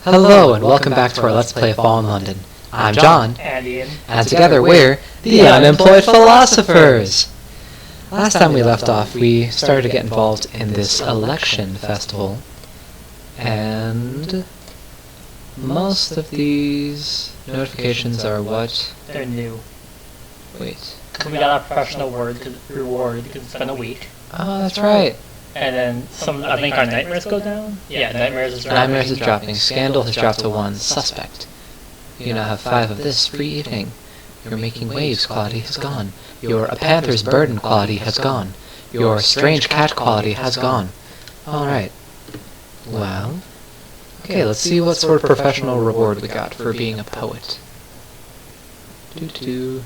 Hello and welcome back to our Let's Play Fall in London. I'm John, And Ian. and together we're the Unemployed Philosophers! Last time we left off, we started to get involved in this election festival, and most of these notifications are what? They're new. Wait. We got our professional reward because it's been a week. Oh, that's right. And then I think our nightmares go down? Yeah, nightmares is dropping. Nightmares is dropping. Scandal has dropped to 1. Suspect. You now have 5 of this free evening. Your making waves quality has gone. Your a panther's burden quality has gone. Your strange cat quality has gone. Alright. Well. Okay, let's see what sort of professional reward we got for being a poet. Doo-doo.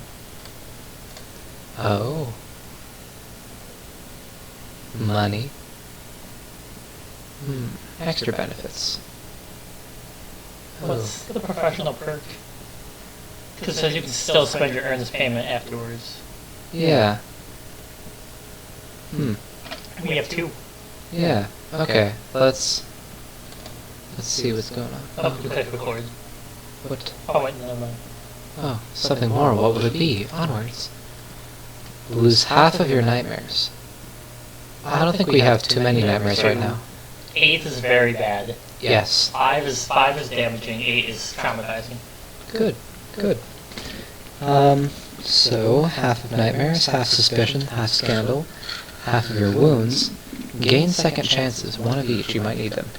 Oh. Money. Extra benefits. What's the professional perk? Because it says you can still spend your earnest payment afterwards. Yeah. We have 2. Yeah. Okay. Let's see what's going on. Oh, you click record. What? Oh wait, never mind. Oh, something more. What would it be? Onwards. Lose half of your nightmares. I don't think we have too many nightmares right now. 8 is very bad. Yes. 5 is damaging. 8 is traumatizing. Good. Good. So half of nightmares, half suspicion, half scandal, half of your wounds. Gain second chances, 1 of each. You might need them.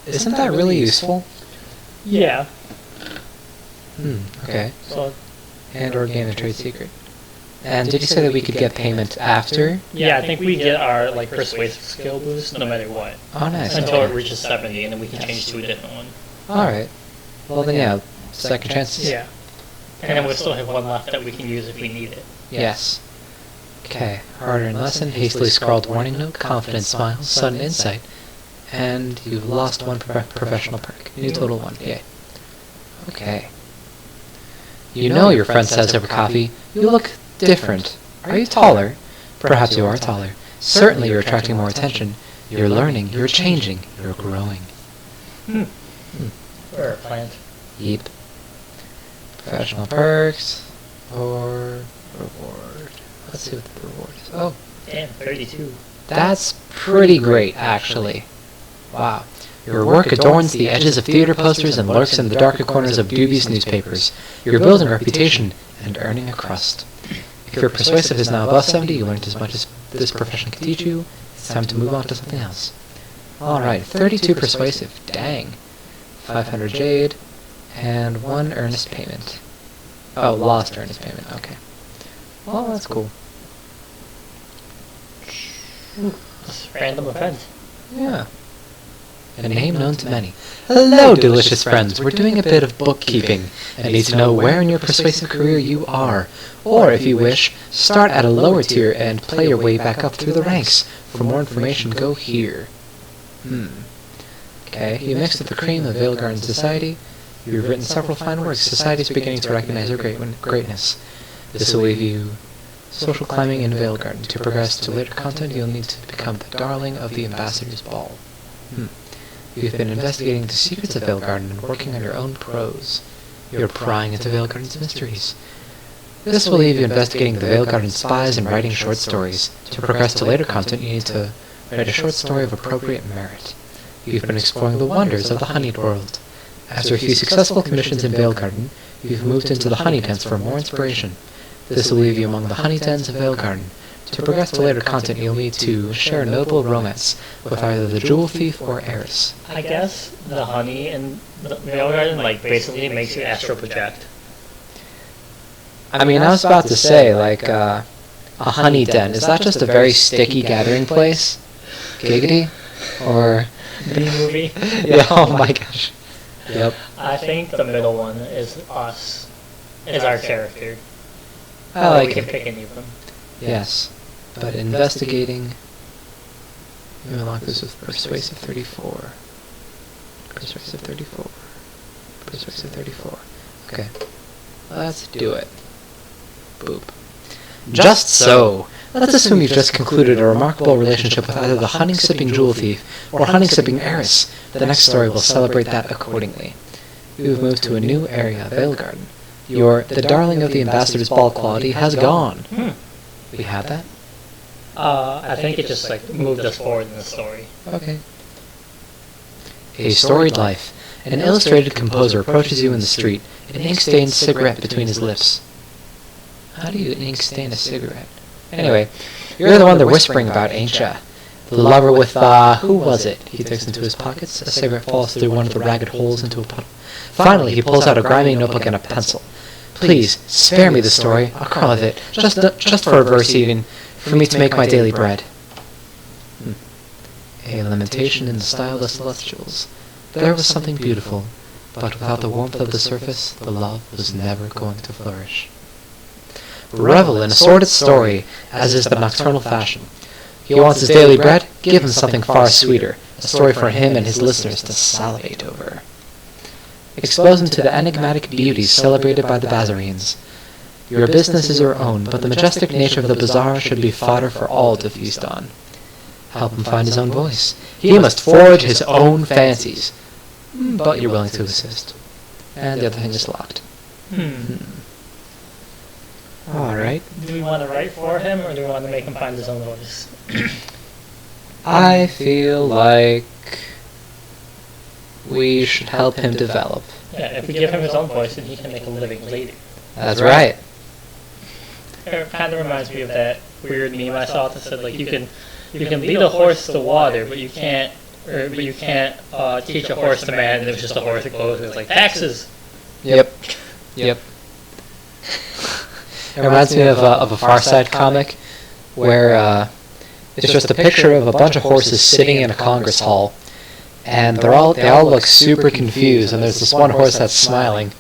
Isn't that really useful? Yeah. Okay. So. And or gain a trade secret. And did you say that we could get payment after? Yeah, I think we get our persuasive skill boost no matter what. Oh, nice. Until Okay. it reaches 70, and then we can change to a different one. Alright. Well then, yeah, second chances. Yeah. And then we'll still have 1 left that we can use if we need it. Yes. Okay. Hard-earned lesson, hastily scrawled warning note, confident smile, sudden insight, and you've lost 1 professional perk. New total 1. Yay. Okay. You know your friend says over coffee, you look different. Are you taller? Perhaps you are taller. Certainly you're attracting more attention. You're learning, you're changing, you're growing. Or a plant. Yeep. Professional perks or reward. Let's see what the reward is. Oh, Damn, 32. that's pretty great, actually. Wow. Your work adorns the edges of theater posters and lurks in the darker corners of dubious newspapers. You're building a reputation and earning a crust. If your persuasive is now above 70, you learned as much as this profession can teach you. It's time to move on to something else. Alright, 32 persuasive. Dang. 500 jade, and 1 earnest payment. Oh, lost earnest payment. Okay. Well, that's cool. Just random event. Yeah. A name known to many. Hello, delicious friends. We're doing a bit of bookkeeping and need to know where in your persuasive career you are. Or, if you wish, start at a lower tier and play your way back up through the ranks. For more information, go here. Okay, you mixed with the cream of Vale Garden Society. You've written several fine works. Society's beginning to recognize your greatness. This will leave you social climbing in Vale Garden. To progress to later content, you'll need to become the darling of the Ambassador's Ball. You've been investigating the secrets of Vale Garden and working on your own prose. You're prying into Vale Garden's mysteries. This will leave you investigating the Vale Garden spies and writing short stories. To progress to later content, you need to write a short story of appropriate merit. You've been exploring the wonders of the honeyed world. After a few successful commissions in Vale Garden, you've moved into the honey dens for more inspiration. This will leave you among the honey dens of Vale Garden. To progress to later content, you'll need to share a notable romance with either the jewel thief or heiress. I guess the honey in the Vale Garden basically makes you astral project. I mean, I was about to say, a honey den. Is that just a very sticky gathering place? Giggity? Or... B-movie? Yeah, oh my gosh. Yep. I think the middle one is us. Is our character. I like we can it. pick any of them. Yes. But investigating... We unlock this with Persuasive 34. Persuasive 34. Persuasive 34. Okay. Let's do it. Boop. Just so. Let's assume you've just concluded a remarkable relationship with either the hunting-sipping jewel thief or hunting-sipping heiress. The next story will celebrate that accordingly. You've moved to a new area of Veilgarden. The darling of the ambassador's ball quality has gone. We had that? I think it just like moved us forward in the story. Okay. A storied life. An illustrated composer approaches you in the street, an ink-stained cigarette between his lips. How do you ink-stain a cigarette? Anyway, you're the one they're whispering about, ain't ya? The lover with, who was it? He digs into his pockets. A cigarette falls through one of the ragged holes into a puddle. Finally, he pulls out a grimy notebook and a pencil. Please, spare me the story. A crumb of it. Just for a verse even. For me to make my daily bread. A lamentation in the style of the Celestials. There was something beautiful, but without the warmth of the surface, the love was never going to flourish. Revel in a sordid story, as is the nocturnal fashion. He wants his daily bread? Give him something far sweeter, a story for him and his listeners to salivate over. Expose him to the enigmatic beauties celebrated by the Bazarenes. Your business is your own, but the majestic nature of the bazaar should be fodder for all to feast on. Help him find his own voice. He must forge his own fancies. But you're willing to assist. And the other thing is locked. Alright. Do we want to write for him, or do we want to make him find his own voice? I feel like we should help him develop. Yeah, if we give him his own voice, then he can make a living later. That's right. It kind of reminds me of that weird meme I saw that said, like, you can lead a horse to water, but you can't teach a horse to man. And it was just a horse that goes, it was like, taxes! Yep. It reminds me of a Far Side comic where it's just a picture of a bunch of horses sitting in a Congress hall, and they all look super confused, and there's this one horse that's smiling,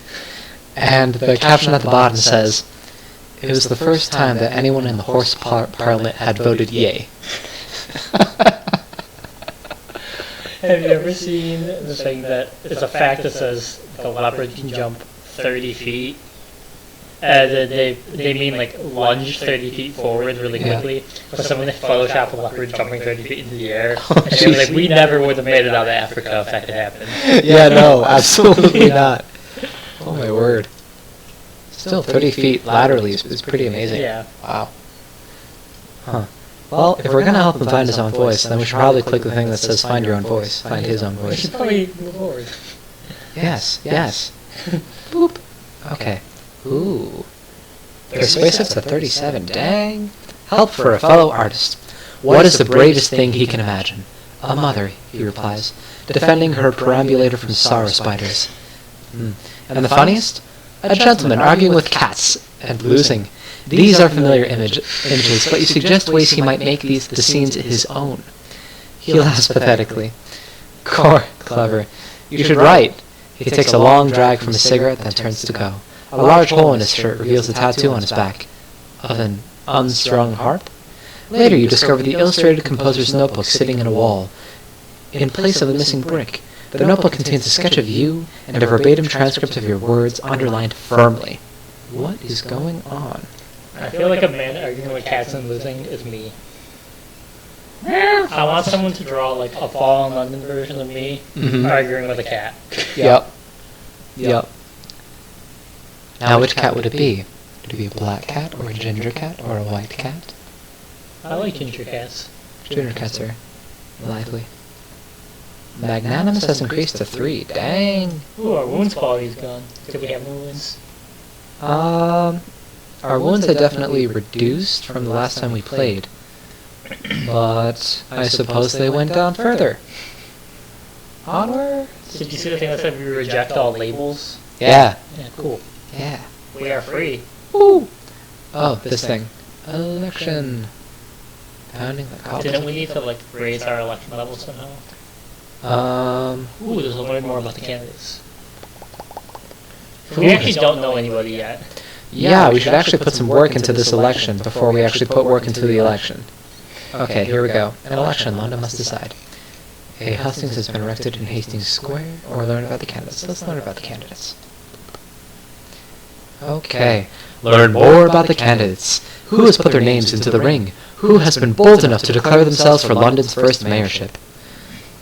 and the caption at the bottom says, "It was the first time that anyone in the horse parliament had voted yay." Have you ever seen the thing that it's a fact that says the leopard can jump 30 feet? They mean like lunge 30 feet forward really quickly. But someone photoshopped a leopard jumping 30 feet into the air. And they were like, we never would have made it out of Africa if that could happen. Yeah, no, absolutely not. Oh my word. Still 30 feet laterally is pretty amazing. Yeah. Wow. Huh. Well, if we're going to help him find his own voice, then we should probably click the thing that says find your own voice. Find his own We voice. should probably move forward. Yes. Boop. Okay. Ooh. Persuasive to 37. Dang. Help for a fellow artist. What is the bravest thing he can imagine? A mother, he replies, defending her perambulator from sorrow spiders. And the funniest? A gentleman arguing with cats and losing. These are familiar images, but you suggest ways he might make the scenes his own. He laughs pathetically. Clever. You should write. He takes a long drag from his cigarette, then turns to go. A large hole in his shirt reveals a tattoo on his back. Of an unstrung harp? Later you discover the illustrated composer's notebook sitting in a wall. In place of the missing brick, the notebook contains a sketch of you and a verbatim transcript of your words underlined firmly. What is going on? I feel like a man arguing with cats and losing is me. I want someone to draw like a Fall in London version of me arguing with a cat. Yep. Now which cat would it be? Would it be a black cat, or a ginger cat, or a white cat? I like ginger cats. Ginger cats are lively. Magnanimous has increased to 3. Dang! Ooh, our wounds quality's gone. Did we have no wounds? Our wounds had definitely reduced from the last time we played. But I suppose they went down further. Onward! Did you see the thing that said we reject all labels? Yeah. Yeah, cool. Yeah. We are free. Woo! Oh, this thing. Election. Pounding the cobbles. Didn't we need to like raise our election level somehow? Ooh, there's a little bit more about the candidates. We actually don't know anybody yet. Yeah, we should actually put some work into this election before we actually put work into the election. Okay, here we go. An election, London must decide. A hustings has been erected in Hastings Square, or learn about the candidates. Let's learn about the candidates. Okay, learn more about the candidates. Who has put their names into the ring? Who has been bold enough to declare themselves for London's first mayorship?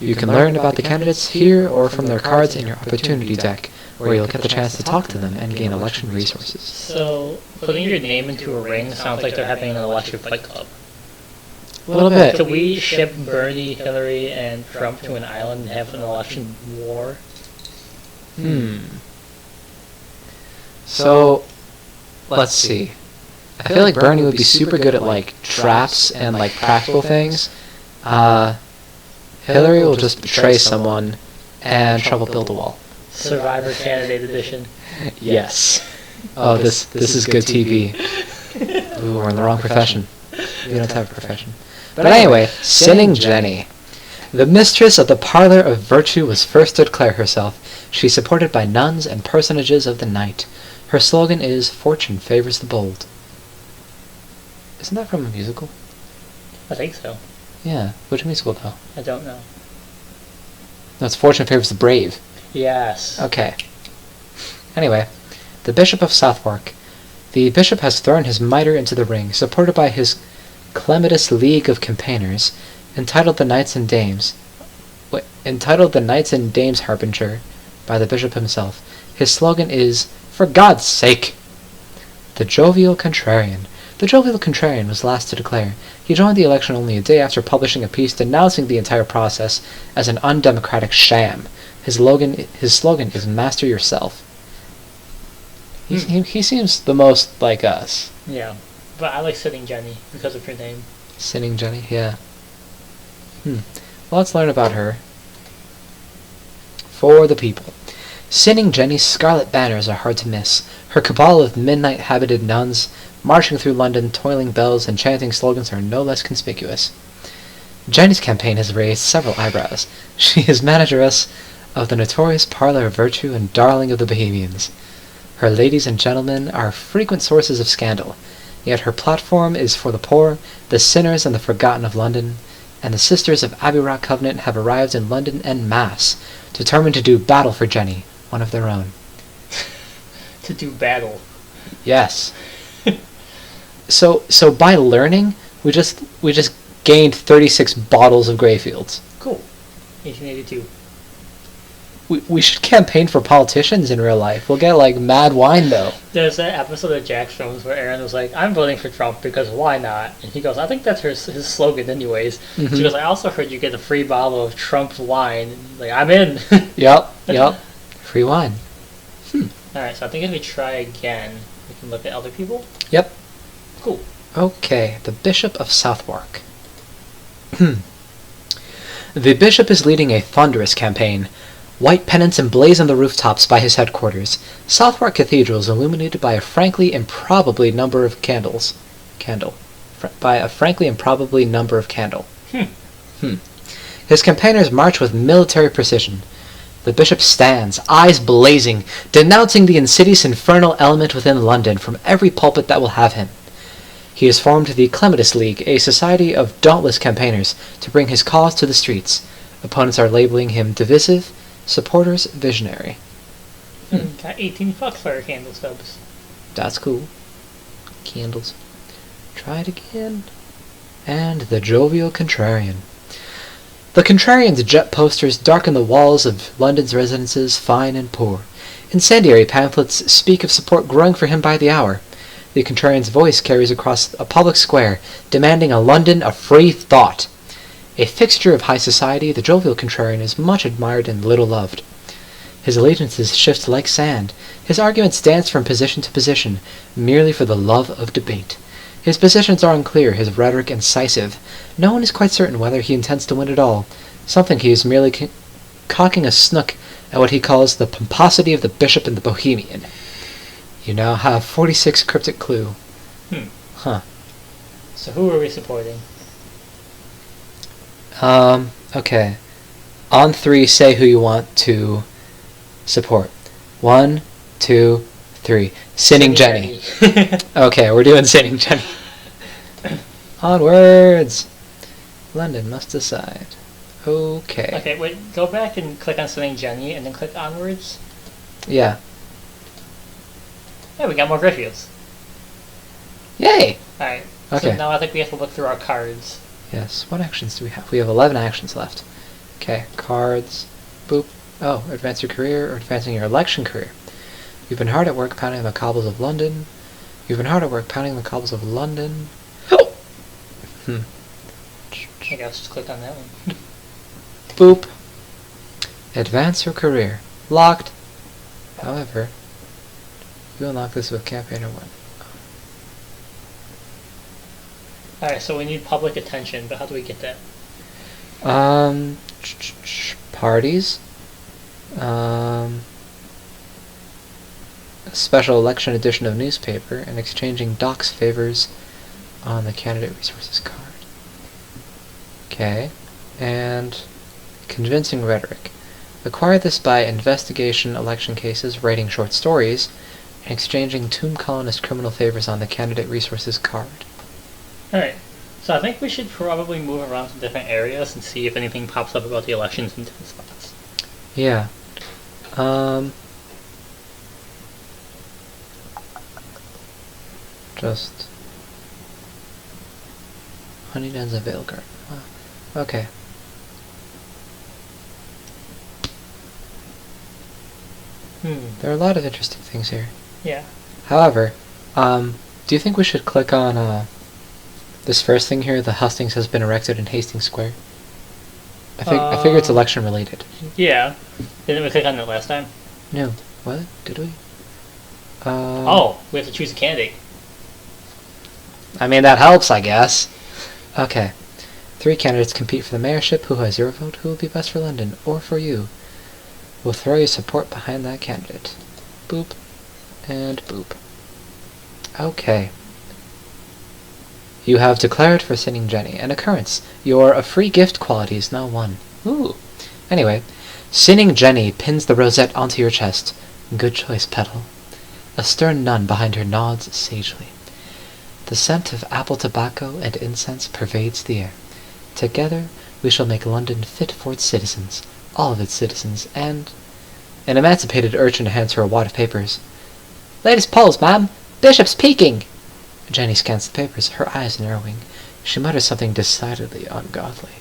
You can learn about the candidates here or from their cards in your opportunity deck, where you'll get the chance to talk to them and gain election resources. So, putting your name into a ring sounds like they're having an election fight club. A little bit. Could we ship Bernie, Hillary, and Trump to an island and have an election war? So, let's see. I feel like Bernie would be super good at, like, traps and, like, practical things. Hillary will just betray someone, and Trump will build a wall. Survivor Candidate Edition. Yes. Oh, this is good TV. Ooh, we're in the wrong profession. We don't have a profession. But anyway, Sinning Jenny. The mistress of the Parlor of Virtue was first to declare herself. She's supported by nuns and personages of the night. Her slogan is, "Fortune favors the bold." Isn't that from a musical? I think so. Yeah. Which musical, though? I don't know. No, it's Fortune favors the brave. Yes. Okay. Anyway, the Bishop of Southwark. The bishop has thrown his mitre into the ring, supported by his clematis league of campaigners, entitled the Knights and Dames Harbinger, by the bishop himself. His slogan is, "For God's sake!" The Jovial Contrarian. The Jovial Contrarian was last to declare. He joined the election only a day after publishing a piece denouncing the entire process as an undemocratic sham. His slogan is "Master Yourself." He seems the most like us. Yeah. But I like Sinning Jenny because of her name. Sinning Jenny, yeah. Well, let's learn about her. For the people. Sinning Jenny's scarlet banners are hard to miss. Her cabal of midnight-habited nuns, marching through London, tolling bells and chanting slogans, are no less conspicuous. Jenny's campaign has raised several eyebrows. She is manageress of the notorious Parlor of Virtue and darling of the Bohemians. Her ladies and gentlemen are frequent sources of scandal, yet her platform is for the poor, the sinners and the forgotten of London, and the Sisters of Abbey Rock Covenant have arrived in London en masse, determined to do battle for Jenny, one of their own. To do battle. Yes. So by learning, we just gained 36 bottles of Greyfields. Cool. 1882. We should campaign for politicians in real life. We'll get, like, mad wine, though. There's that episode of Jack Jones where Aaron was like, "I'm voting for Trump because why not?" And he goes, "I think that's his slogan anyways." Mhm. She goes, "I also heard you get a free bottle of Trump's wine." And like, I'm in. Yep. Free wine. Alright, so I think if we try again, we can look at other people. Yep. Cool. Okay, the Bishop of Southwark. The bishop is leading a thunderous campaign. White pennants emblazon the rooftops by his headquarters. Southwark Cathedral is illuminated by a frankly improbably number of candles. His campaigners march with military precision. The bishop stands, eyes blazing, denouncing the insidious infernal element within London from every pulpit that will have him. He has formed the Clematis League, a society of dauntless campaigners, to bring his cause to the streets. Opponents are labeling him divisive, supporters visionary. Got 18 Foxfire candle stubs. That's cool. Candles. Try it again. And the Jovial Contrarian. The Contrarian's jet posters darken the walls of London's residences, fine and poor. Incendiary pamphlets speak of support growing for him by the hour. The Contrarian's voice carries across a public square, demanding a London of free thought. A fixture of high society, the Jovial Contrarian is much admired and little loved. His allegiances shift like sand. His arguments dance from position to position, merely for the love of debate. His positions are unclear, his rhetoric incisive. No one is quite certain whether he intends to win at all. Something he is merely cocking a snook at what he calls the pomposity of the bishop and the bohemian. You now have 46 cryptic clue. Huh. So who are we supporting? Okay. On 3, say who you want to support. 1, 2, 3. Sinning Jenny. Okay, we're doing Sinning Jenny. Onwards! London must decide. Okay. Okay, wait, go back and click on Sinning Jenny and then click onwards. Yeah. Yeah, we got more Greyfields. Yay! Alright. Okay. So now I think we have to look through our cards. Yes. What actions do we have? We have 11 actions left. Okay. Cards. Boop. Oh, advance your career or advancing your election career. You've been hard at work pounding the cobbles of London. You've been hard at work pounding the cobbles of London. I guess just click on that one. Boop. Advance your career. Locked. However, you unlock this with campaigner 1. Alright, so we need public attention, but how do we get that? Parties. A special election edition of newspaper and exchanging docs favors on the candidate resources card. Okay. And convincing rhetoric. Acquire this by investigation election cases, writing short stories, and exchanging tomb colonist criminal favors on the candidate resources card. Alright, so I think we should probably move around to different areas and see if anything pops up about the elections in different spots. Yeah. Just Honeydens of Veilguard. Wow. Okay. There are a lot of interesting things here. Yeah. However, do you think we should click on this first thing here? The hustings has been erected in Hastings Square. I figure it's election related. Yeah. Didn't we click on it last time? No. What? Did we? Oh, we have to choose a candidate. I mean, that helps, I guess. Okay. 3 candidates compete for the mayorship. Who has your vote? Who will be best for London? Or for you? We'll throw your support behind that candidate. Boop. And boop. Okay. You have declared for Sinning Jenny. An occurrence. Your a free gift quality is now 1. Ooh. Anyway. Sinning Jenny pins the rosette onto your chest. Good choice, Petal. A stern nun behind her nods sagely. The scent of apple tobacco and incense pervades the air. Together we shall make London fit for its citizens, all of its citizens, and... An emancipated urchin hands her a wad of papers. Latest polls, ma'am! Bishop's peaking! Jenny scans the papers, her eyes narrowing. She mutters something decidedly ungodly.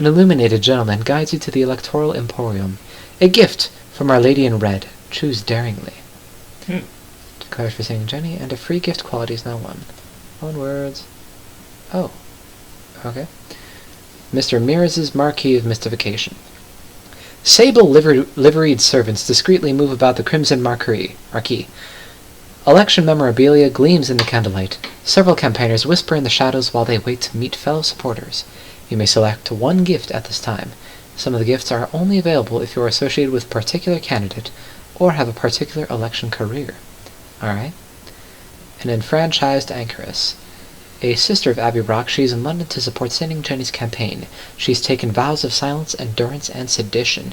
An illuminated gentleman guides you to the electoral emporium. A gift from Our Lady in Red. Choose daringly. Declared for Sinning Jenny, and a free gift quality is now 1. Onwards. Oh. Okay. Mr. Meares' Marquee of Mystification. Sable liveried servants discreetly move about the crimson marquee. Election memorabilia gleams in the candlelight. Several campaigners whisper in the shadows while they wait to meet fellow supporters. You may select 1 gift at this time. Some of the gifts are only available if you are associated with a particular candidate or have a particular election career. Alright. An enfranchised anchoress. A sister of Abby Brock, she is in London to support Sinning Jenny's campaign. She's taken vows of silence, endurance, and sedition.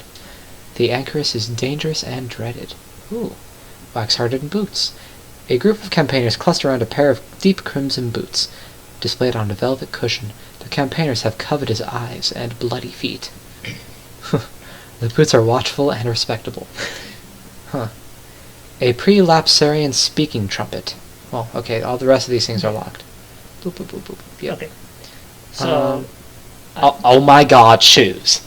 The anchoress is dangerous and dreaded. Ooh. Wax-hardened boots. A group of campaigners cluster around a pair of deep crimson boots. Displayed on a velvet cushion, the campaigners have covetous eyes and bloody feet. The boots are watchful and respectable. A pre-lapsarian speaking trumpet. Well, okay, all the rest of these things are locked. Boop, boop, boop, boop. Yep. Okay. So... oh my god, shoes.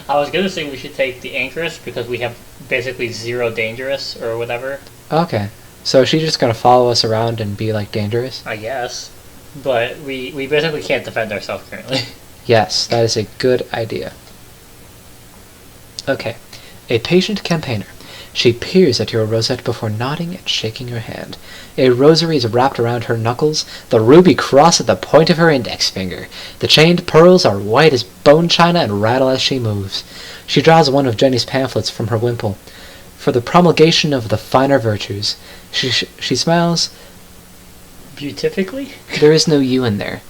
I was gonna say we should take the anchoress because we have basically 0 dangerous or whatever. Okay. So is she just gonna follow us around and be, like, dangerous? I guess. But we basically can't defend ourselves currently. Yes, that is a good idea. Okay. A patient campaigner. She peers at your rosette before nodding and shaking her hand. A rosary is wrapped around her knuckles, the ruby cross at the point of her index finger. The chained pearls are white as bone china and rattle as she moves. She draws one of Jenny's pamphlets from her wimple. For the promulgation of the finer virtues. She smiles. Beatifically? There is no U in there.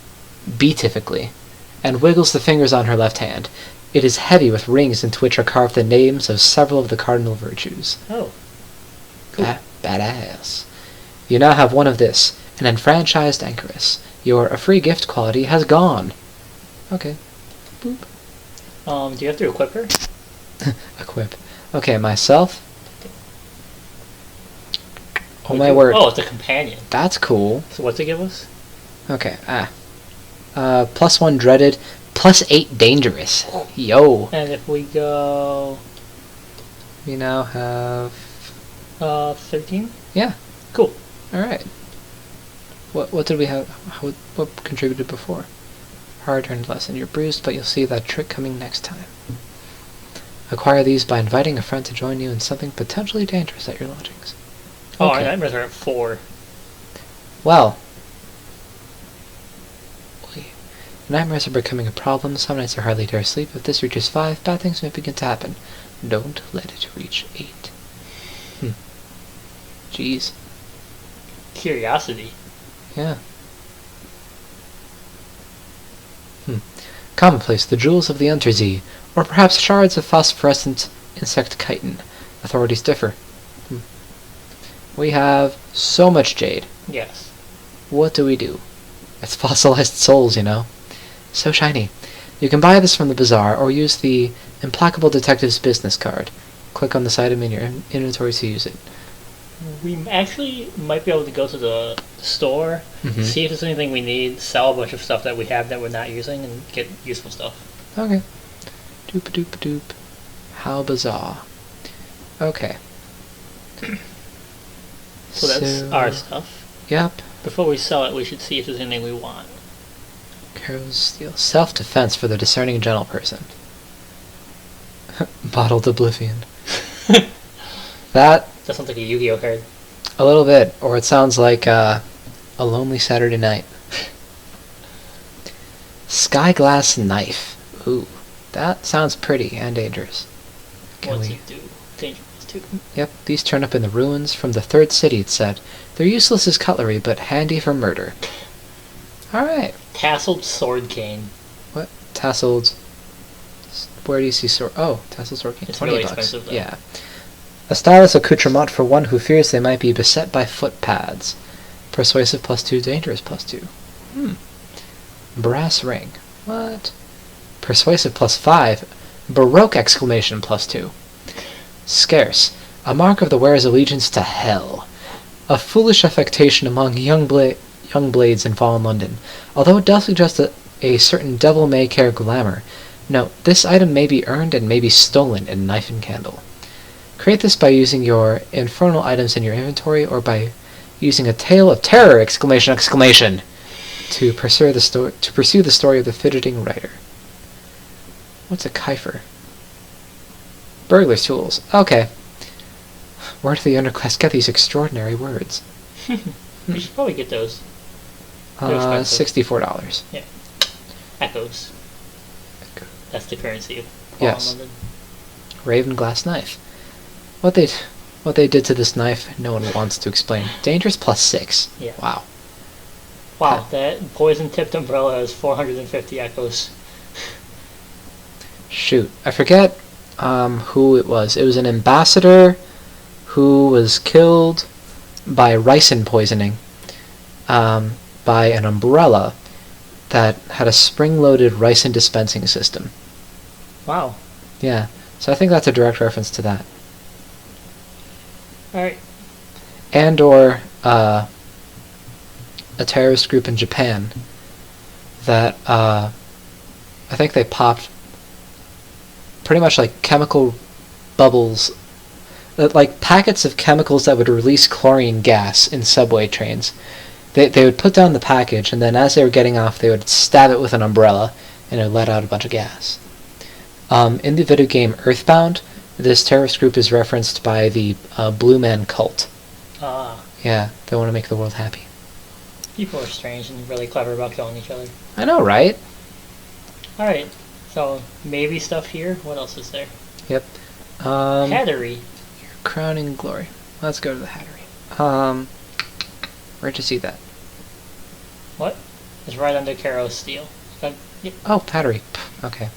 Beatifically. And wiggles the fingers on her left hand. It is heavy with rings into which are carved the names of several of the cardinal virtues. Oh. Cool. Badass. You now have 1 of this, an enfranchised anchoress. Your a free gift quality has gone. Okay. Boop. Do you have to equip her? Equip. Okay, myself. Oh my word. Oh, it's a companion. That's cool. So what's it give us? Okay, +1 dreaded, +8 dangerous. Yo. And if we go We now have... 13? Yeah. Cool. Alright. What did we have? What contributed before? Hard earned lesson. You're bruised, but you'll see that trick coming next time. Acquire these by inviting a friend to join you in something potentially dangerous at your lodgings. Oh, Okay. our nightmares are at 4. Well, nightmares are becoming a problem. Some nights I hardly dare sleep. If this reaches 5, bad things may begin to happen. Don't let it reach 8. Jeez. Curiosity. Yeah. Commonplace, the jewels of the Untersee, or perhaps shards of phosphorescent insect chitin. Authorities differ. We have so much jade. Yes. What do we do? It's fossilized souls, you know. So shiny. You can buy this from the bazaar, or use the Implacable Detective's business card. Click on this item in your inventory to use it. We actually might be able to go to the store, see if there's anything we need, sell a bunch of stuff that we have that we're not using, and get useful stuff. Okay. Doop-a-doop-a-doop. How bizarre. Okay. So that's our stuff. Yep. Before we sell it, we should see if there's anything we want. Carol's Steel. Self-defense for the discerning gentle person. Bottled Oblivion. That sounds like a Yu-Gi-Oh card. a little bit, or it sounds like a lonely Saturday night. Skyglass Knife. Ooh, that sounds pretty and dangerous. What's it do? Dangerous too. Yep, these turn up in the ruins from the third city, it said. They're useless as cutlery, but handy for murder. Alright. Tasseled sword cane. What? Tasseled... Where do you see sword? Oh, tasseled sword cane. It's 20 really bucks. expensive, though. Yeah. A stylish accoutrement for one who fears they might be beset by foot pads. Persuasive +2, dangerous +2. Brass ring. What? Persuasive +5. Baroque exclamation +2. Scarce. A mark of the wearer's allegiance to hell. A foolish affectation among young blades in fallen London. Although it does suggest a certain devil-may-care glamour. Note, this item may be earned and may be stolen in Knife and Candle. Create this by using your infernal items in your inventory, or by using a tale of terror! Exclamation! To pursue the story of the fidgeting writer. What's a kiefer? Burglar's tools. Okay. Where do the underclass get these extraordinary words? We should probably get those. They're expensive. $64. Yeah. Echoes. That's the currency of Yes. London. Raven glass knife. What they did to this knife, no one wants to explain. Dangerous +6. Yeah. Wow. Wow, that poison-tipped umbrella has 450 echoes. Shoot, I forget who it was. It was an ambassador who was killed by ricin poisoning by an umbrella that had a spring-loaded ricin dispensing system. Wow. Yeah, so I think that's a direct reference to that. Alright. And or a terrorist group in Japan that I think they popped pretty much like chemical bubbles, like packets of chemicals that would release chlorine gas in subway trains. They would put down the package, and then as they were getting off, they would stab it with an umbrella, and it would let out a bunch of gas. In the video game Earthbound, this terrorist group is referenced by the Blue Man cult. Ah. Yeah, they want to make the world happy. People are strange and really clever about killing each other. I know, right? Alright, so maybe stuff here. What else is there? Yep. Hattery. Your crowning glory. Let's go to the Hattery. Where'd you see that? What? It's right under Caro's Steel. Yep. Oh, Hattery. Pff, okay.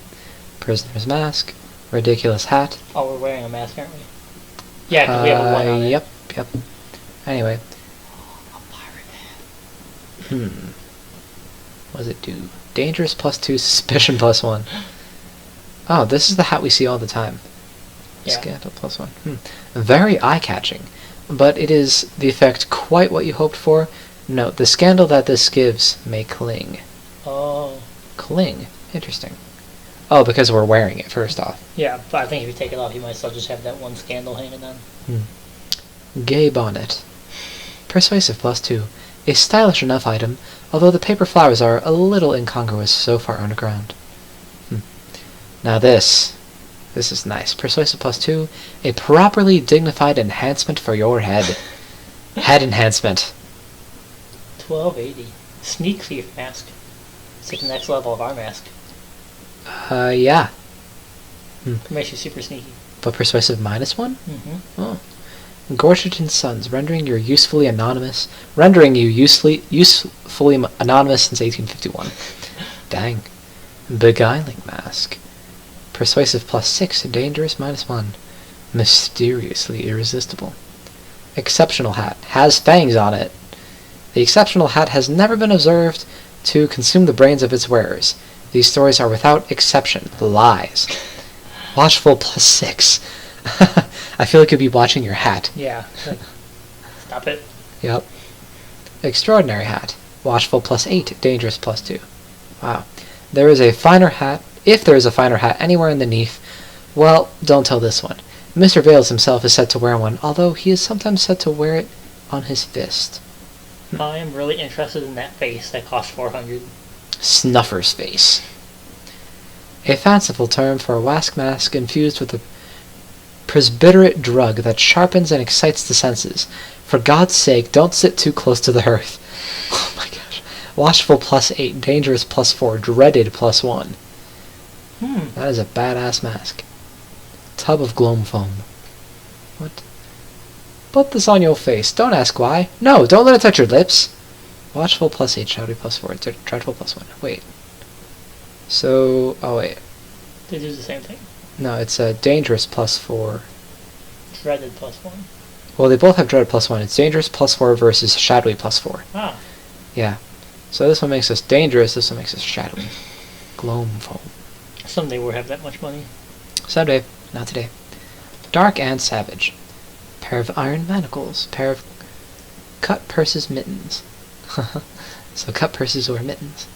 Prisoner's mask. Ridiculous hat. Oh, we're wearing a mask, aren't we? Yeah, because we have a one on it. Yep. Anyway. A pirate hat. What does it do? Dangerous +2, suspicion +1. Oh, this is the hat we see all the time. Yeah. Scandal +1. Very eye-catching. but it is the effect quite what you hoped for? Note, the scandal that this gives may cling. Oh. Cling? Interesting. Oh, because we're wearing it, first off. Yeah, but I think if you take it off, you might still just have that one scandal hanging on. Gay bonnet. Persuasive +2. A stylish enough item, although the paper flowers are a little incongruous so far underground. Now this is nice. Persuasive +2. A properly dignified enhancement for your head. Head enhancement. $12.80. Sneak thief mask. It's like the next level of our mask. Yeah. It makes you super sneaky. But persuasive -1? Mm-hmm. Oh. Gorsuch and Sons, rendering you usefully anonymous since 1851. Dang. Beguiling mask. Persuasive +6, dangerous -1. Mysteriously irresistible. Exceptional hat. Has fangs on it. The exceptional hat has never been observed to consume the brains of its wearers. These stories are without exception lies. Watchful +6. I feel like you'd be watching your hat. Yeah. Stop it. Yep. Extraordinary hat. Watchful +8, dangerous +2. Wow. There is a finer hat. If there is a finer hat anywhere in the Neath, well, don't tell this one. Mr. Vales himself is said to wear one, although he is sometimes said to wear it on his fist. I am really interested in that face that costs $400. Snuffer's face. A fanciful term for a wax mask infused with a presbyterate drug that sharpens and excites the senses. For God's sake, don't sit too close to the hearth. Oh my gosh. Watchful +8, dangerous +4, dreaded +1. That is a badass mask. Tub of gloam foam. What? Put this on your face. Don't ask why. No, don't let it touch your lips. Watchful +8, shadowy +4, dreadful +1. Wait. So, oh wait. They do the same thing. No, it's a dangerous +4. Dreaded +1. Well, they both have dreaded +1. It's dangerous +4 versus shadowy +4. Ah. Yeah. So this one makes us dangerous, this one makes us shadowy. Gloam foam. Someday we'll have that much money. Someday, not today. Dark and savage. Pair of iron manacles. Pair of cut purses mittens. So cut purses or mittens.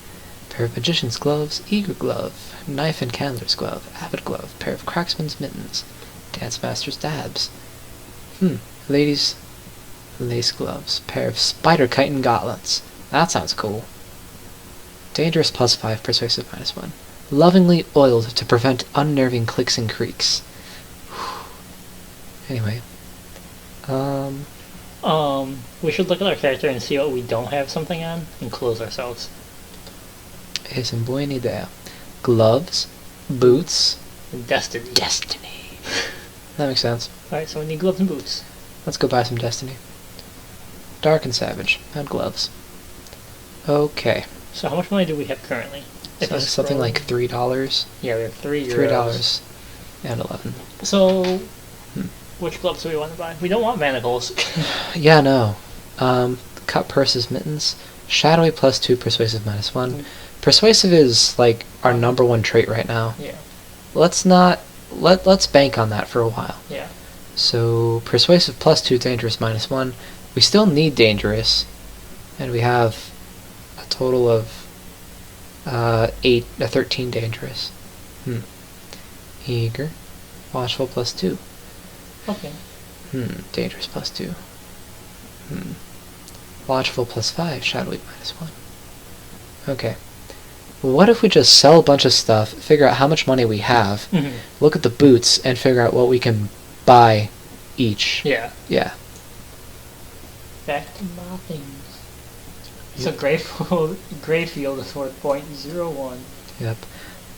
Pair of magician's gloves. Eager glove. Knife and candler's glove. Avid glove. Pair of cracksman's mittens. Dance master's dabs. Ladies' lace gloves. Pair of spider chitin gauntlets. That sounds cool. Dangerous +5, persuasive -1. Lovingly oiled to prevent unnerving clicks and creaks. Anyway. We should look at our character and see what we don't have something on and close ourselves. Es una buena idea. Gloves. Boots. Destiny. Destiny. That makes sense. Alright, so we need gloves and boots. Let's go buy some Destiny. Dark and savage. And gloves. Okay. So how much money do we have currently? So something like $3. Yeah, we have €3. $3 and 11. So, which gloves do we want to buy? We don't want manacles. Yeah, no. Cut purses, mittens. Shadowy +2, persuasive -1. Persuasive is like our #1 trait right now. Yeah. Let's bank on that for a while. Yeah. So persuasive +2, dangerous -1. We still need dangerous, and we have a total of 13 dangerous. Eager, watchful +2. Okay. Dangerous +2. Watchful +5, shadowy -1. Okay. What if we just sell a bunch of stuff, figure out how much money we have, look at the boots, and figure out what we can buy each? Yeah. Yeah. Back to moppings. So Greyfield is worth .01. Yep.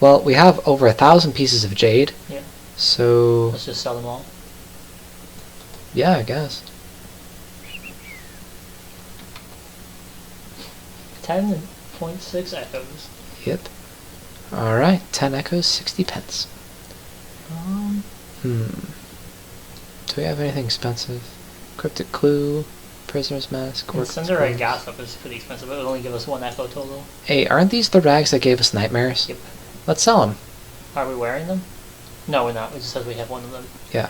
Well, we have over 1,000 pieces of jade. Yeah. So. Let's just sell them all. Yeah, I guess. 10.6 echoes. Yep. Alright, 10 echoes, 60 pence. Do we have anything expensive? Cryptic clue, prisoner's mask, Cinderella Gossip is pretty expensive, but it'll only give us 1 echo total. Hey, aren't these the rags that gave us nightmares? Yep. Let's sell them. Are we wearing them? No, we're not. It just says we have one of them. Yeah.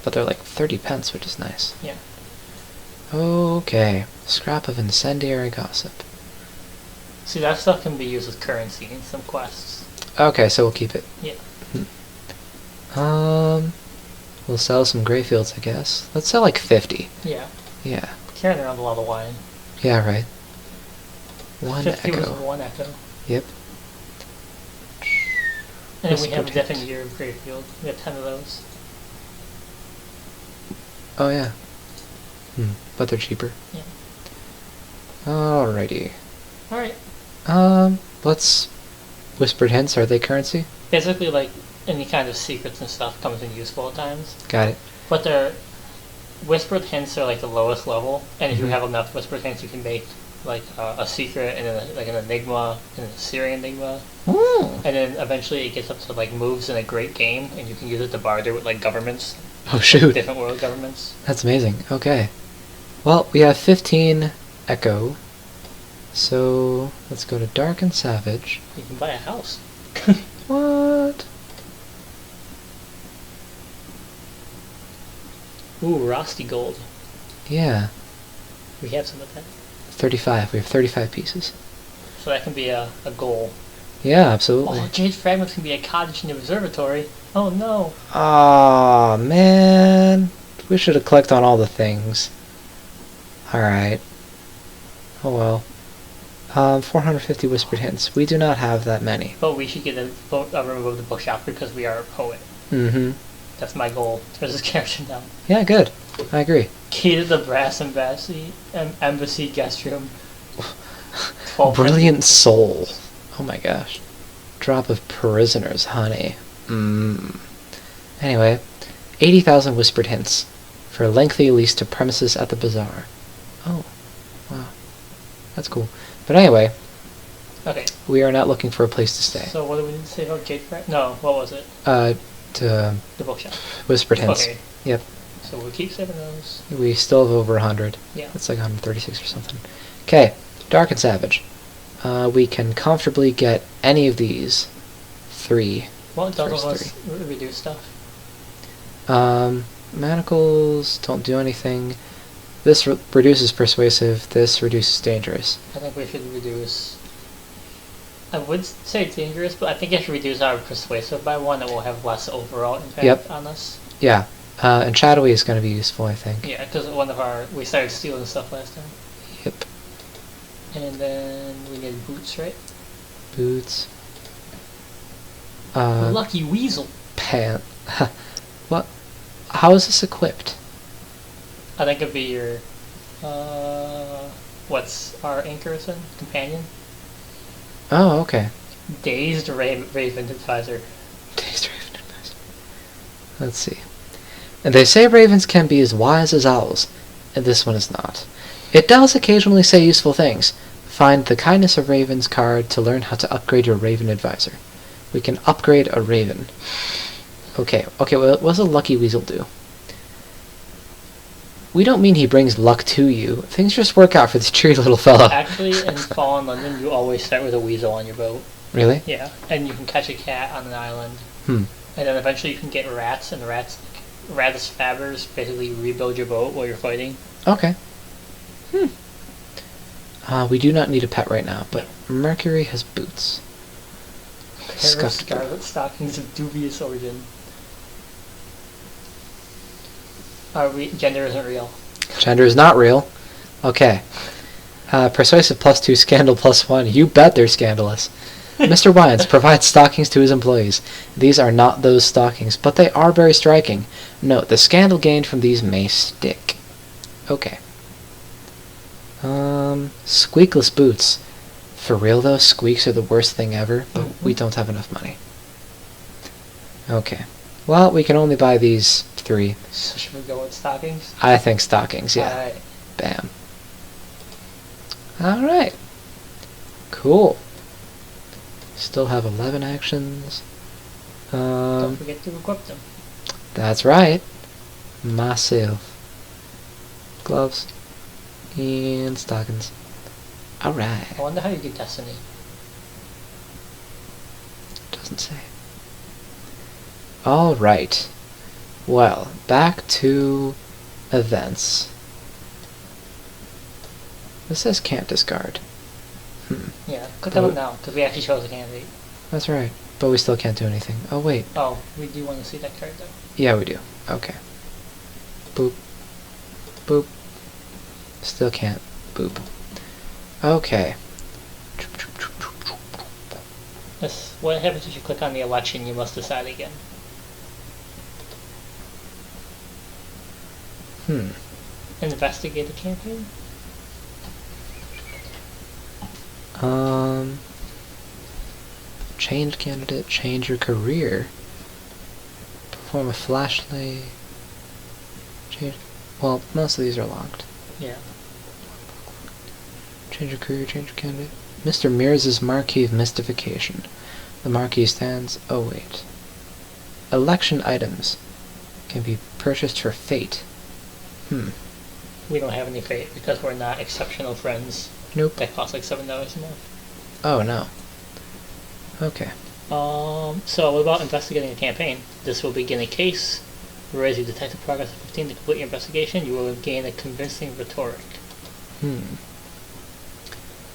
but they're like 30 pence, which is nice. Yeah. Okay, scrap of incendiary gossip. See, that stuff can be used as currency in some quests. Okay, so we'll keep it. Yeah. We'll sell some Greyfields, I guess. Let's sell like 50. Yeah. Yeah. Carrying around a lot of wine. Yeah, right. 1 50 was echo. 1 echo. Yep. And then we have a Whispered different hint. year of Greyfield. We have 10 of those. Oh yeah. But they're cheaper. Yeah. Alrighty. Alright. Let's... Whispered hints, are they currency? Basically, like, any kind of secrets and stuff comes in useful at times. Got it. But they're... Whispered hints are like the lowest level, and if you Mhm. have enough whispered hints, you can make like a secret and then like an enigma and a Syrian enigma, and then eventually it gets up to like moves in a great game, and you can use it to barter with like governments, Oh shoot. different world governments. That's amazing. Okay. Well, we have 15 echo. So, let's go to Dark and Savage. You can buy a house. What? Ooh, Rusty Gold. Yeah. We have some of that, 35. We have 35 pieces. so that can be a goal. Yeah, absolutely. Oh, Jade Fragments can be a cottage in the observatory. Oh no. Aw, man. We should have clicked on all the things. Alright. Oh well. 450 whispered hints. We do not have that many. But we should get a room above the bookshop because we are a poet. Mm-hmm. That's my goal for this character now. Yeah, good. I agree. Key to the Brass Embassy guest room. 12 Brilliant soul. Oh my gosh. Drop of prisoners, honey. Anyway, 80,000 whispered hints for a lengthy lease to premises at the bazaar. Oh, wow. That's cool. But anyway, Okay, we are not looking for a place to stay. so what did we need to say about Jade Frag? No, what was it? To The bookshop. whispered hints. Okay, Yep. so we'll keep saving those. We still have over 100. Yeah. It's like 136 or something. Okay, Dark and Savage. We can comfortably get any of these. 3. Well, doesn't First us reduce stuff? Manacles don't do anything. This reduces persuasive. This reduces dangerous. I think we should reduce... I would say dangerous, but I think I should reduce our persuasive by 1 and we'll have less overall impact Yep. on us. Yeah. And shadowy is going to be useful, I think. Yeah, because we started stealing stuff last time. Yep. And then we need boots, right? Boots. Lucky Weasel. Pant. What? How is this equipped? I think it'd be your, what's our anchorson? Companion? Oh, okay. Dazed Raven Advisor. Dazed Raven Advisor. Let's see. And they say ravens can be as wise as owls, and this one is not. It does occasionally say useful things. Find the Kindness of Ravens card to learn how to upgrade your Raven Advisor. We can upgrade a raven. Okay, well, what does a Lucky Weasel do? We don't mean he brings luck to you. Things just work out for this cheery little fella. Actually, in Fallen London, you always start with a weasel on your boat. Really? Yeah, and you can catch a cat on an island. Hmm. And then eventually you can get rats, and rats, Ratus Fabbers, basically rebuild your boat while you're fighting. Okay. We do not need a pet right now, but Mercury has boots. Pair of Scuffed scarlet stockings of dubious origin. Gender isn't real. Gender is not real. Okay. Persuasive +2, scandal +1. You bet they're scandalous. Mr. Wyans provides stockings to his employees. These are not those stockings, but they are very striking. Note, the scandal gained from these may stick. Okay. Squeakless boots. For real though, squeaks are the worst thing ever, but we don't have enough money. Okay. Well, we can only buy these 3. So should we go with stockings? I think stockings, yeah. Alright. Bam. Alright. Cool. Still have 11 actions. Don't forget to equip them. That's right. Myself. Gloves. And stockings. Alright. I wonder how you get Destiny. Doesn't say. Alright. Well, back to events. This says can't discard. Yeah, click on it now, because we actually chose a candidate. That's right. But we still can't do anything. Oh, wait. Oh, we do want to see that card, though. Yeah, we do. Okay. Boop. Boop. Still can't. Boop. Okay. What happens if you click on the election? You must decide again. Investigate the campaign? Change candidate, change your career. Perform a flashlight. Change. Well, most of these are locked. Yeah. Change your career, change your candidate. Mr. Mears' Marquee of Mystification. The marquee stands. Oh, wait. Election items can be purchased for fate. We don't have any fate because we're not exceptional friends. Nope. That costs like $7 a month. Oh, no. Okay. So what about investigating a campaign? This will begin a case. Whereas you detective progress of 15 to complete your investigation, you will gain a convincing rhetoric.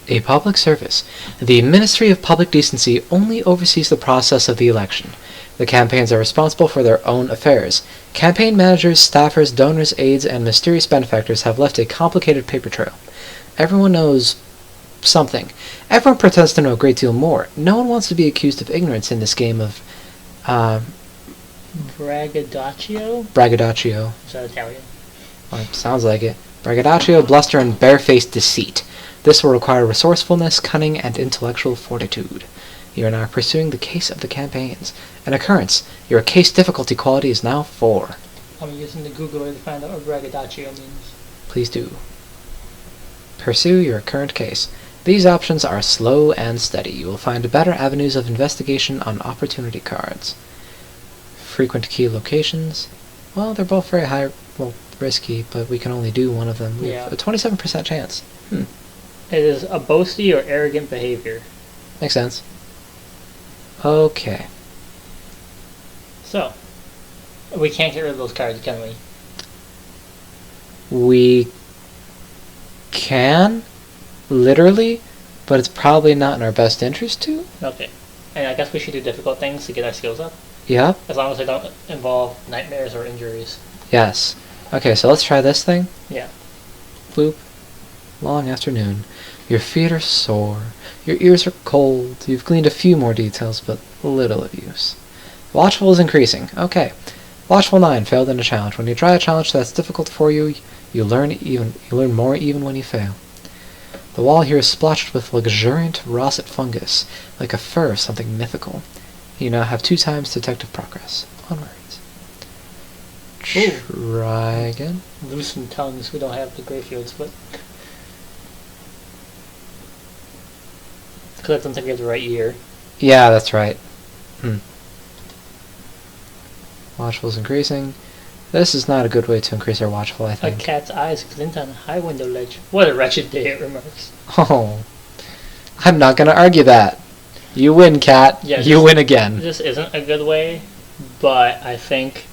A public service. The Ministry of Public Decency only oversees the process of the election. The campaigns are responsible for their own affairs. Campaign managers, staffers, donors, aides, and mysterious benefactors have left a complicated paper trail. Everyone knows something. Everyone pretends to know a great deal more. No one wants to be accused of ignorance in this game of Braggadocio? braggadocio. Is that Italian? Well, sounds like it. Braggadocio, bluster, and barefaced deceit. This will require resourcefulness, cunning, and intellectual fortitude. You are now pursuing the case of the campaigns. An occurrence. Your case difficulty quality is now 4. I'm using the Googler to find out what braggadocio means. Please do. Pursue your current case. These options are slow and steady. You will find better avenues of investigation on opportunity cards. Frequent key locations. Well, they're both very high, risky, but we can only do one of them. We have a 27% chance. It is a boasty or arrogant behavior. Makes sense. Okay. So, we can't get rid of those cards, can we? We can, literally, but it's probably not in our best interest to. Okay. And I guess we should do difficult things to get our skills up. Yep. As long as they don't involve nightmares or injuries. Yes. Okay, so let's try this thing. Yeah. Bloop. Long afternoon. Your feet are sore. Your ears are cold. You've gleaned a few more details, but little of use. Watchful is increasing. Okay. Watchful 9 failed in a challenge. When you try a challenge that's difficult for you, you learn more even when you fail. The wall here is splotched with luxuriant russet fungus, like a fur of something mythical. You now have 2 times detective progress. Onwards. Try again. Loosened tongues. We don't have the Greyfields, but... Because I don't think we have the right year. Yeah, that's right. Watchful is increasing. This is not a good way to increase our watchful, I A think. cat's eyes glint on a high window ledge. What a wretched day, it remarks. Oh. I'm not going to argue that. You win, cat. Yeah, you win again. This isn't a good way, but I think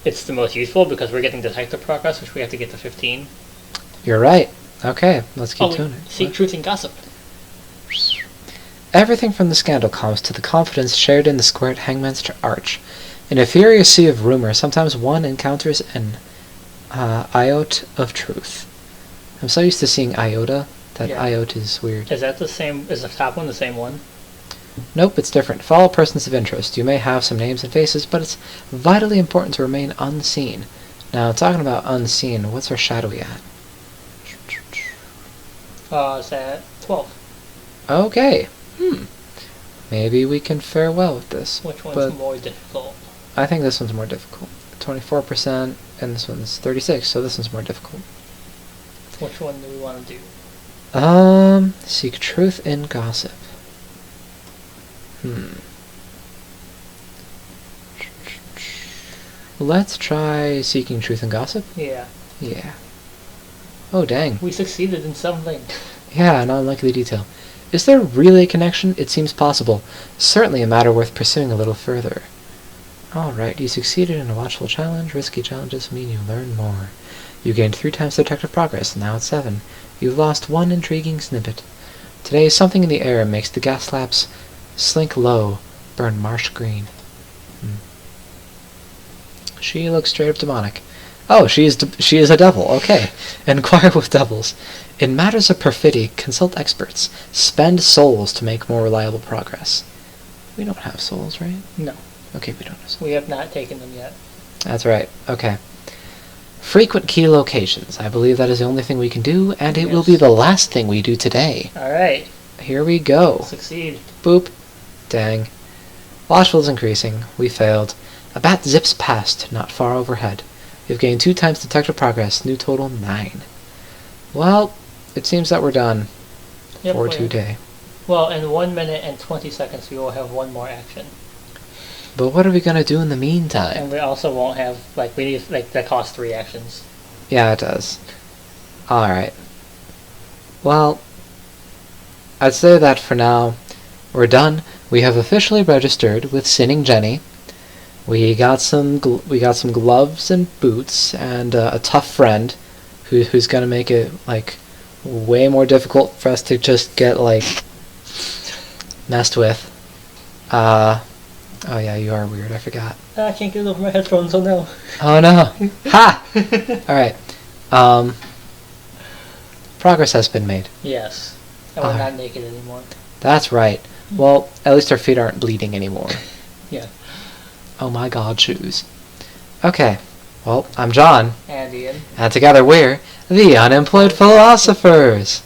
it's the most useful because we're getting detective progress, which we have to get to 15. You're right. Okay, let's keep doing it. Seek truth and gossip. Everything from the scandal comes to the confidence shared in the square at Hangman's Arch. In a furious sea of rumor, sometimes one encounters an iota of truth. I'm so used to seeing iota that iota is weird. Is that the same? Is the top one the same one? Nope, it's different. Follow persons of interest. You may have some names and faces, but it's vitally important to remain unseen. Now, talking about unseen, what's our shadowy at? It's at 12. Okay. Maybe we can fare well with this. Which one's more difficult? I think this one's more difficult. 24%, and this one's 36, so this one's more difficult. Which one do we want to do? Seek truth in gossip. Let's try seeking truth in gossip. Yeah. Yeah. Oh, dang. We succeeded in something. Yeah, an unlikely detail. Is there really a connection? It seems possible. Certainly a matter worth pursuing a little further. Alright, you succeeded in a watchful challenge. Risky challenges mean you learn more. You gained 3 times detective progress, now it's 7. You've lost 1 intriguing snippet. Today, something in the air makes the gas lamps slink low, burn marsh green. She looks straight up demonic. Oh, she is a devil, okay. Inquire with devils. In matters of perfidy, consult experts. Spend souls to make more reliable progress. We don't have souls, right? No, Okay, we don't have souls. we have not taken them yet. That's right, okay. Frequent key locations. I believe that is the only thing we can do, and it will be Yes. the last thing we do today. Alright, Here we go. succeed. Boop. Dang. Watchful is increasing. We failed. A bat zips past, not far overhead. You've gained 2 times detective progress, new total 9. Well, it seems that we're done Yep, for we- today. Well, in 1 minute and 20 seconds we will have one more action. But what are we gonna do in the meantime? And we also won't have, like, we need, like, that costs 3 actions. Yeah, it does. Alright. Well, I'd say that for now, we're done. We have officially registered with Sinning Jenny. We got some gloves and boots and a tough friend who's gonna make it like way more difficult for us to just get like messed with. Oh yeah, you are weird. I forgot. I can't get over my headphones, oh no. Oh no! Ha! Alright. Progress has been made. Yes. And we're Alright. not naked anymore. That's right. Well, at least our feet aren't bleeding anymore. Yeah. Oh my god, shoes. Okay. Well, I'm John, And Ian. and together we're the Unemployed Philosophers.